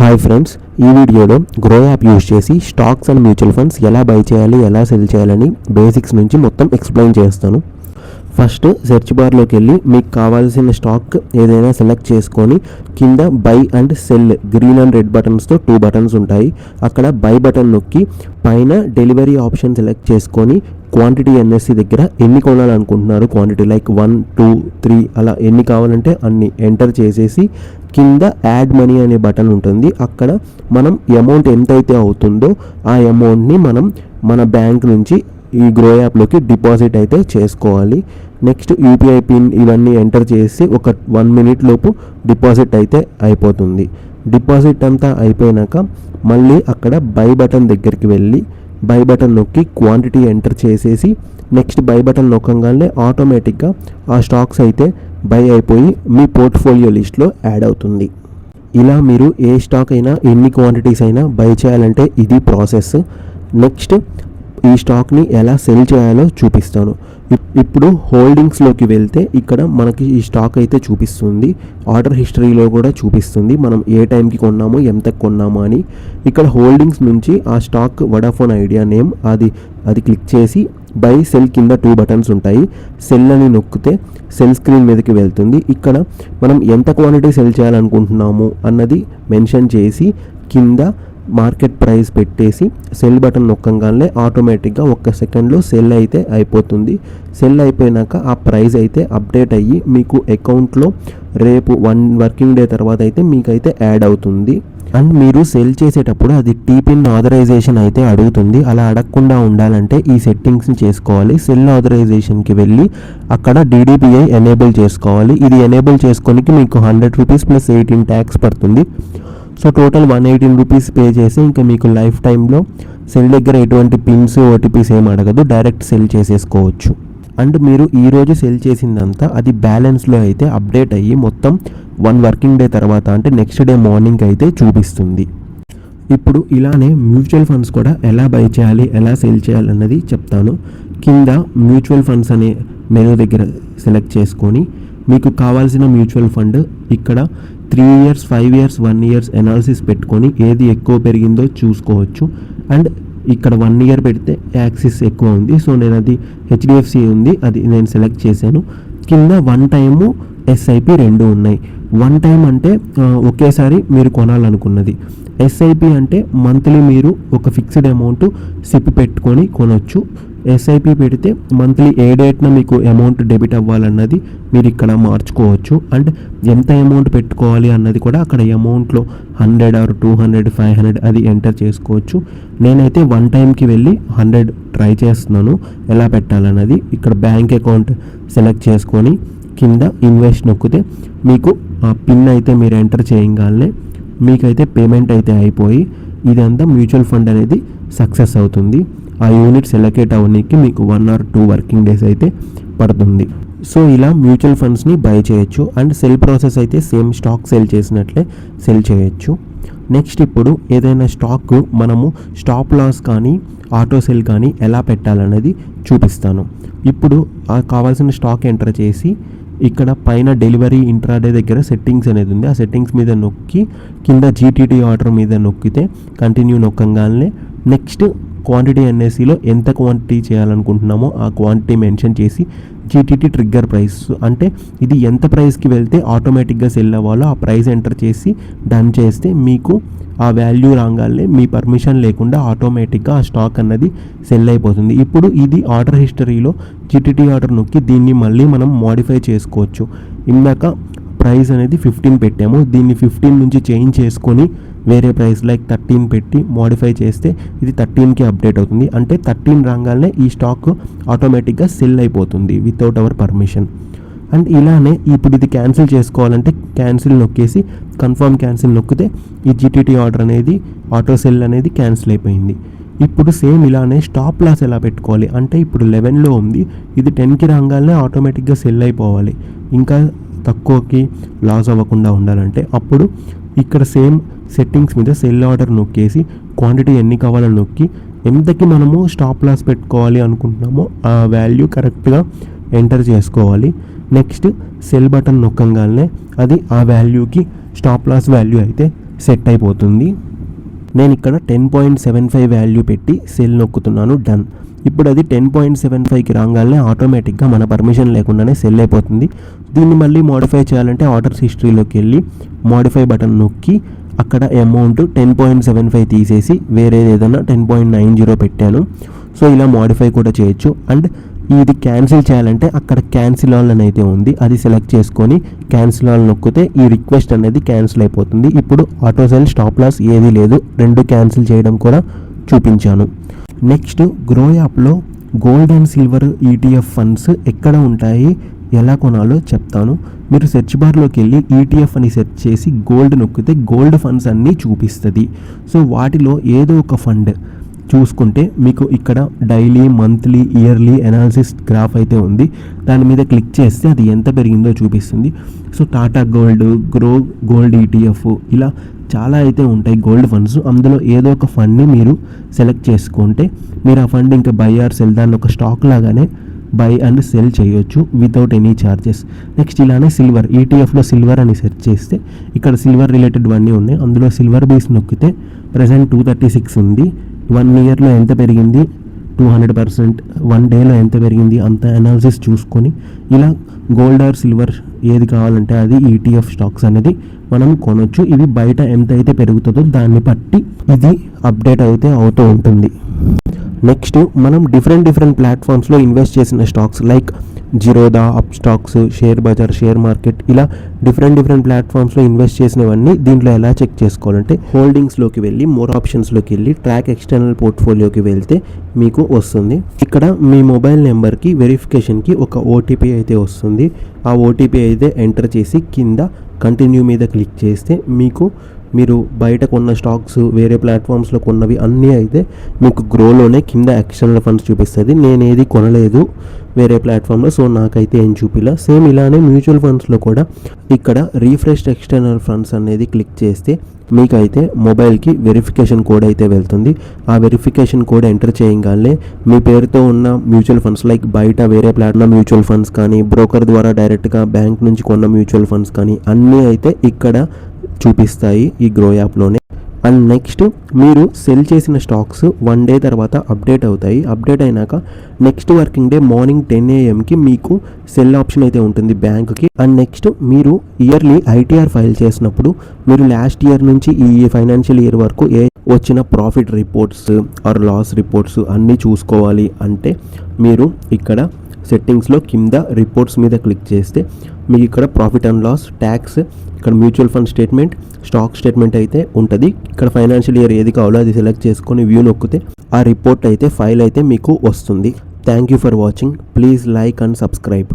Hi friends, ఈ వీడియోలో grow app use చేసి స్టాక్స్ అండ్ మ్యూచువల్ ఫండ్స్ ఎలా బై చేయాలి, ఎలా సెల్ చేయాలని బేసిక్స్ నుంచి మొత్తం ఎక్స్ప్లెయిన్ చేస్తాను. ఫస్ట్ సెర్చ్ బార్లోకి వెళ్ళి మీకు కావాల్సిన స్టాక్ ఏదైనా సెలెక్ట్ చేసుకొని కింద buy and sell green and red బటన్స్తో 2 బటన్స్ ఉంటాయి. అక్కడ బై బటన్ నొక్కి పైన డెలివరీ ఆప్షన్ సెలెక్ట్ చేసుకొని క్వాంటిటీ ఎన్ఎస్సి దగ్గర ఎన్ని కొనాలనుకుంటున్నారు, క్వాంటిటీ లైక్ 1, 2, 3 అలా ఎన్ని కావాలంటే అన్ని ఎంటర్ చేసేసి కింద యాడ్ మనీ అనే బటన్ ఉంటుంది. అక్కడ మనం అమౌంట్ ఎంతైతే అవుతుందో ఆ అమౌంట్ని మనం మన బ్యాంక్ నుంచి ఈ గ్రో యాప్లోకి డిపాజిట్ అయితే చేసుకోవాలి. నెక్స్ట్ యూపీఐ పిన్ ఇవన్నీ ఎంటర్ చేసి ఒక 1 minute లోపు డిపాజిట్ అయితే అయిపోతుంది. డిపాజిట్ అంతా అయిపోయినాక మళ్ళీ అక్కడ బై బటన్ దగ్గరికి వెళ్ళి బై బటన్ నొక్కి క్వాంటిటీ ఎంటర్ చేసేసి నెక్స్ట్ బై బటన్ నొక్కగానే ఆటోమేటిక్గా ఆ స్టాక్స్ అయితే బై అయిపోయి మీ పోర్ట్ఫోలియో లిస్ట్లో యాడ్ అవుతుంది. ఇలా మీరు ఏ స్టాక్ అయినా ఎన్ని క్వాంటిటీస్ అయినా బై చేయాలంటే ఇది ప్రాసెస్. నెక్స్ట్ ఈ స్టాక్ని ఎలా సెల్ చేయాలో చూపిస్తాను. ఇప్పుడు హోల్డింగ్స్లోకి వెళ్తే ఇక్కడ మనకి ఈ స్టాక్ అయితే చూపిస్తుంది. ఆర్డర్ హిస్టరీలో కూడా చూపిస్తుంది మనం ఏ టైంకి కొన్నామో, ఎంత కొన్నామో అని. ఇక్కడ హోల్డింగ్స్ నుంచి ఆ స్టాక్ వడాఫోన్ ఐడియా నేమ్ అది క్లిక్ చేసి బై సెల్ కింద 2 బటన్స్ ఉంటాయి. సెల్ అని నొక్కితే సెల్ స్క్రీన్ మీదకి వెళ్తుంది. ఇక్కడ మనం ఎంత క్వాంటిటీ సెల్ చేయాలనుకుంటున్నాము అన్నది మెన్షన్ చేసి కింద మార్కెట్ ప్రైస్ పెట్టేసి సెల్ బటన్ నొక్కగానే ఆటోమేటిక్గా 1 సెకండ్లో సెల్ అయితే అయిపోతుంది. సెల్ అయిపోయినాక ఆ ప్రైస్ అయితే అప్డేట్ అయ్యి మీకు అకౌంట్లో రేపు 1 working day తర్వాత అయితే మీకైతే యాడ్ అవుతుంది. అండ్ మీరు సెల్ చేసేటప్పుడు అది టీపిన్ ఆథరైజేషన్ అయితే అడుగుతుంది. అలా అడగకుండా ఉండాలంటే ఈ సెట్టింగ్స్ని చేసుకోవాలి. సెల్ ఆథరైజేషన్కి వెళ్ళి అక్కడ DDPI ఎనేబుల్ చేసుకోవాలి. ఇది ఎనేబుల్ చేసుకోనికి మీకు 100 రూపీస్ ప్లస్ 18 ట్యాక్స్ పడుతుంది. సో టోటల్ 118 రూపీస్ పే చేసి ఇంకా మీకు లైఫ్ టైంలో సెల్ దగ్గర ఎటువంటి పిన్స్, ఓటీపీస్ ఏం అడగదు, డైరెక్ట్ సెల్ చేసేసుకోవచ్చు. అండ్ మీరు ఈరోజు సెల్ చేసిందంతా అది బ్యాలెన్స్లో అయితే అప్డేట్ అయ్యి మొత్తం 1 working day తర్వాత అంటే నెక్స్ట్ డే మార్నింగ్ అయితే చూపిస్తుంది. ఇప్పుడు ఇలానే మ్యూచువల్ ఫండ్స్ కూడా ఎలా బై చేయాలి, ఎలా సెల్ చేయాలన్నది చెప్తాను. కింద మ్యూచువల్ ఫండ్స్ అనే మెనూ దగ్గర సెలెక్ట్ చేసుకొని మీకు కావాల్సిన మ్యూచువల్ ఫండ్ ఇక్కడ 3 years, 5 years, 1 year అనాలిసిస్ పెట్టుకొని ఏది ఎక్కువ పెరిగిందో చూసుకోవచ్చు. అండ్ ఇక్కడ 1 year పెడితే యాక్సిస్ ఎక్కువ ఉంది, సో నేను అది HDFC ఉంది, అది నేను సెలెక్ట్ చేశాను. కింద 1 time SIP 2 ఉన్నాయి. 1 time అంటే ఒకేసారి మీరు కొనాలనుకున్నది. SIP అంటే మంత్లీ మీరు ఒక ఫిక్స్డ్ అమౌంట్ సిప్ పెట్టుకొని కొనవచ్చు. SIP పెడితే మంత్లీ ఏ డేట్న మీకు అమౌంట్ డెబిట్ అవ్వాలన్నది మీరు ఇక్కడ మార్చుకోవచ్చు. అండ్ ఎంత అమౌంట్ పెట్టుకోవాలి అన్నది కూడా అక్కడ అమౌంట్లో 100 or 200, 500 అది ఎంటర్ చేసుకోవచ్చు. నేనైతే 1 timeకి వెళ్ళి 100 ట్రై చేస్తున్నాను ఎలా పెట్టాలన్నది. ఇక్కడ బ్యాంక్ అకౌంట్ సెలెక్ట్ చేసుకొని కింద ఇన్వెస్ట్ నొక్కితే మీకు ఆ పిన్ అయితే మీరు ఎంటర్ చేయగానే మీకైతే పేమెంట్ అయితే అయిపోయి ఇదంతా మ్యూచువల్ ఫండ్ అనేది సక్సెస్ అవుతుంది. ఆ యూనిట్ సెలెక్ట్ అవ్వడానికి మీకు 1 or 2 working days అయితే పడుతుంది. సో ఇలా మ్యూచువల్ ఫండ్స్ని బై చేయొచ్చు. అండ్ సెల్ ప్రాసెస్ అయితే సేమ్ స్టాక్ సెల్ చేసినట్లే సెల్ చేయొచ్చు. నెక్స్ట్ ఇప్పుడు ఏదైనా స్టాక్ మనము స్టాప్ లాస్ కానీ ఆటో సెల్ కానీ ఎలా పెట్టాలనేది చూపిస్తాను. ఇప్పుడు కావాల్సిన స్టాక్ ఎంటర్ చేసి ఇక్కడ పైన డెలివరీ ఇంట్రాడే దగ్గర సెట్టింగ్స్ అనేది ఉంది. ఆ సెట్టింగ్స్ మీద నొక్కి కింద GTT ఆర్డర్ మీద నొక్కితే కంటిన్యూ నొక్కగానే నెక్స్ట్ క్వాంటిటీ ఎన్ఎస్సిలో ఎంత క్వాంటిటీ చేయాలనుకుంటున్నామో ఆ క్వాంటిటీ మెన్షన్ చేసి GTT ట్రిగ్గర్ ప్రైస్ అంటే ఇది ఎంత ప్రైస్కి వెళ్తే ఆటోమేటిక్గా సెల్ అవ్వాలో ఆ ప్రైస్ ఎంటర్ చేసి డన్ చేస్తే మీకు ఆ వాల్యూ రాగానే మీ పర్మిషన్ లేకుండా ఆటోమేటిక్గా ఆ స్టాక్ అన్నది సెల్ అయిపోతుంది. ఇప్పుడు ఇది ఆర్డర్ హిస్టరీలో GTT ఆర్డర్ నొక్కి దీన్ని మళ్ళీ మనం మోడిఫై చేసుకోవచ్చు. ఇందాక ప్రైస్ అనేది 15 పెట్టాము, దీన్ని 15 నుంచి చేంజ్ చేసుకొని వేరే ప్రైస్ లైక్ 13 పెట్టి మోడిఫై చేస్తే ఇది 13కి అప్డేట్ అవుతుంది. అంటే 13 రాగానే ఈ స్టాక్ ఆటోమేటిక్గా సెల్ అయిపోతుంది వితౌట్ అవర్ పర్మిషన్. అండ్ ఇలానే ఇప్పుడు ఇది క్యాన్సిల్ చేసుకోవాలంటే క్యాన్సిల్ నొక్కేసి కన్ఫర్మ్ క్యాన్సిల్ నొక్కితే ఈ GTT ఆర్డర్ అనేది ఆటో సెల్ అనేది క్యాన్సిల్ అయిపోయింది. ఇప్పుడు సేమ్ ఇలానే స్టాప్ లాస్ ఎలా పెట్టుకోవాలి అంటే ఇప్పుడు 11లో ఉంది, ఇది 10కి రాగానే ఆటోమేటిక్గా సెల్ అయిపోవాలి. ఇంకా తక్కువకి లాస్ అవ్వకుండా ఉండాలంటే అప్పుడు ఇక్కడ సేమ్ సెట్టింగ్స్ మీద సెల్ ఆర్డర్ నొక్కేసి క్వాంటిటీ ఎన్ని కావాలని నొక్కి ఎంతకి మనము స్టాప్ లాస్ పెట్టుకోవాలి అనుకుంటున్నామో ఆ వాల్యూ కరెక్ట్గా ఎంటర్ చేసుకోవాలి. నెక్స్ట్ సెల్ బటన్ నొక్కగానే అది ఆ వాల్యూకి స్టాప్ లాస్ వాల్యూ అయితే సెట్ అయిపోతుంది. నేను ఇక్కడ 10.75 వాల్యూ పెట్టి సెల్ నొక్కుతున్నాను, డన్. ఇప్పుడు అది 10.75కి రాగానే ఆటోమేటిక్గా మన పర్మిషన్ లేకుండానే సెల్ అయిపోతుంది. దీన్ని మళ్ళీ మోడిఫై చేయాలంటే ఆర్డర్స్ హిస్టరీలోకి వెళ్ళి మోడిఫై బటన్ నొక్కి అక్కడ అమౌంట్ 10.75 తీసేసి వేరే ఏదైనా 10.90 పెట్టాను. సో ఇలా మోడిఫై కూడా చేయొచ్చు. అండ్ ఇది క్యాన్సిల్ చేయాలంటే అక్కడ క్యాన్సిల్ ఆల్ అని అయితే ఉంది, అది సెలెక్ట్ చేసుకొని క్యాన్సిల్ ఆల్ నొక్కితే ఈ రిక్వెస్ట్ అనేది క్యాన్సిల్ అయిపోతుంది. ఇప్పుడు ఆటో సెల్, స్టాప్ లాస్ ఏది లేదు, రెండు క్యాన్సిల్ చేయడం కూడా చూపించాను. నెక్స్ట్ గ్రో యాప్లో gold and silver ETF funds ఎక్కడ ఉంటాయి, ఎలా కొనాలో చెప్తాను. మీరు సెర్చ్ బార్లోకి వెళ్ళి ETF అని సెర్చ్ చేసి గోల్డ్ నొక్కితే గోల్డ్ ఫండ్స్ అన్నీ చూపిస్తుంది. సో వాటిలో ఏదో ఒక ఫండ్ చూసుకుంటే మీకు ఇక్కడ daily, monthly, yearly analysis graph అయితే ఉంది. దాని మీద క్లిక్ చేస్తే అది ఎంత పెరిగిందో చూపిస్తుంది. So Tata gold, grow gold ETF ఇలా చాలా అయితే ఉంటాయి గోల్డ్ ఫండ్స్. అందులో ఏదో ఒక ఫండ్ని మీరు సెలెక్ట్ చేసుకుంటే మీరు ఆ ఫండ్ ఇంకా బై ఆర్ సెల్, దాన్ని ఒక స్టాక్ లాగానే బై అండ్ సెల్ చేయొచ్చు వితౌట్ ఎనీ ఛార్జెస్. నెక్స్ట్ ఇలానే సిల్వర్, ETFలో సిల్వర్ అని సెర్చ్ చేస్తే ఇక్కడ సిల్వర్ రిలేటెడ్ అన్నీ ఉన్నాయి. అందులో సిల్వర్ బేస్ నొక్కితే ప్రజెంట్ 236 ఉంది. 1 ఇయర్లో ఎంత పెరిగింది, 200%. 1 డేలో ఎంత పెరిగింది, అంత అనాలిసిస్ చూసుకొని ఇలా గోల్డ్ ఆర్ సిల్వర్ ఏది కావాలంటే అది ETF స్టాక్స్ అనేది మనం కొనొచ్చు. ఇవి బయట ఎంత అయితే పెరుగుతుందో దాన్ని బట్టి ఇది అప్డేట్ అయితే అవుతూ ఉంటుంది. నెక్స్ట్ మనం డిఫరెంట్ ప్లాట్ఫామ్స్లో ఇన్వెస్ట్ చేసిన stocks like Zerodha, Upstox, share bazaar, share market ఇలా డిఫరెంట్ ప్లాట్ఫామ్స్లో ఇన్వెస్ట్ చేసినవన్నీ దీంట్లో ఎలా చెక్ చేసుకోవాలంటే హోల్డింగ్స్లోకి వెళ్ళి మోర్ ఆప్షన్స్లోకి వెళ్ళి ట్రాక్ ఎక్స్టర్నల్ పోర్ట్ఫోలియోకి వెళ్తే మీకు వస్తుంది. ఇక్కడ మీ మొబైల్ నెంబర్కి వెరిఫికేషన్కి ఒక OTP అయితే వస్తుంది. ఆ OTP అయితే ఎంటర్ చేసి కింద కంటిన్యూ మీద క్లిక్ చేస్తే మీరు బయట కొన్న స్టాక్స్, వేరే ప్లాట్ఫామ్స్లో కొన్నవి అన్నీ అయితే మీకు గ్రోలోనే కింద ఎక్స్టర్నల్ ఫండ్స్ చూపిస్తుంది. నేను ఏది కొనలేదు వేరే ప్లాట్ఫామ్లో, సో నాకైతే ఏం చూపిలా. సేమ్ ఇలానే మ్యూచువల్ ఫండ్స్లో కూడా ఇక్కడ రీఫ్రెష్డ్ ఎక్స్టర్నల్ ఫండ్స్ అనేది క్లిక్ చేస్తే మీకైతే మొబైల్కి వెరిఫికేషన్ కోడ్ అయితే వెళ్తుంది. ఆ వెరిఫికేషన్ కోడ్ ఎంటర్ చేయగానే మీ పేరుతో ఉన్న మ్యూచువల్ ఫండ్స్ లైక్ బయట వేరే ప్లాట్ఫామ్ మ్యూచువల్ ఫండ్స్ కానీ, బ్రోకర్ ద్వారా డైరెక్ట్గా బ్యాంక్ నుంచి కొన్న మ్యూచువల్ ఫండ్స్ కానీ అన్నీ అయితే ఇక్కడ చూపిస్తాయి ఈ గ్రో యాప్లోనే. అండ్ నెక్స్ట్ మీరు సెల్ చేసిన స్టాక్స్ 1 డే తర్వాత అప్డేట్ అవుతాయి. అప్డేట్ అయినాక next working day morning 10 AM మీకు సెల్ ఆప్షన్ అయితే ఉంటుంది బ్యాంకుకి. అండ్ నెక్స్ట్ మీరు ఇయర్లీ ITR ఫైల్ చేసినప్పుడు మీరు లాస్ట్ ఇయర్ నుంచి ఈ ఫైనాన్షియల్ ఇయర్ వరకు వచ్చిన profit reports or loss reports అన్నీ చూసుకోవాలి అంటే మీరు ఇక్కడ సెట్టింగ్స్లో కింద రిపోర్ట్స్ మీద క్లిక్ చేస్తే మీకు ఇక్కడ ప్రాఫిట్ అండ్ లాస్, ట్యాక్స్, ఇక్కడ mutual fund statement, stock statement అయితే ఉంటుంది. ఇక్కడ ఫైనాన్షియల్ ఇయర్ ఏది కావాలో అది సెలెక్ట్ చేసుకొని వ్యూ నొక్కితే ఆ రిపోర్ట్ అయితే ఫైల్ అయితే మీకు వస్తుంది. Thank you for watching. Please like and subscribe.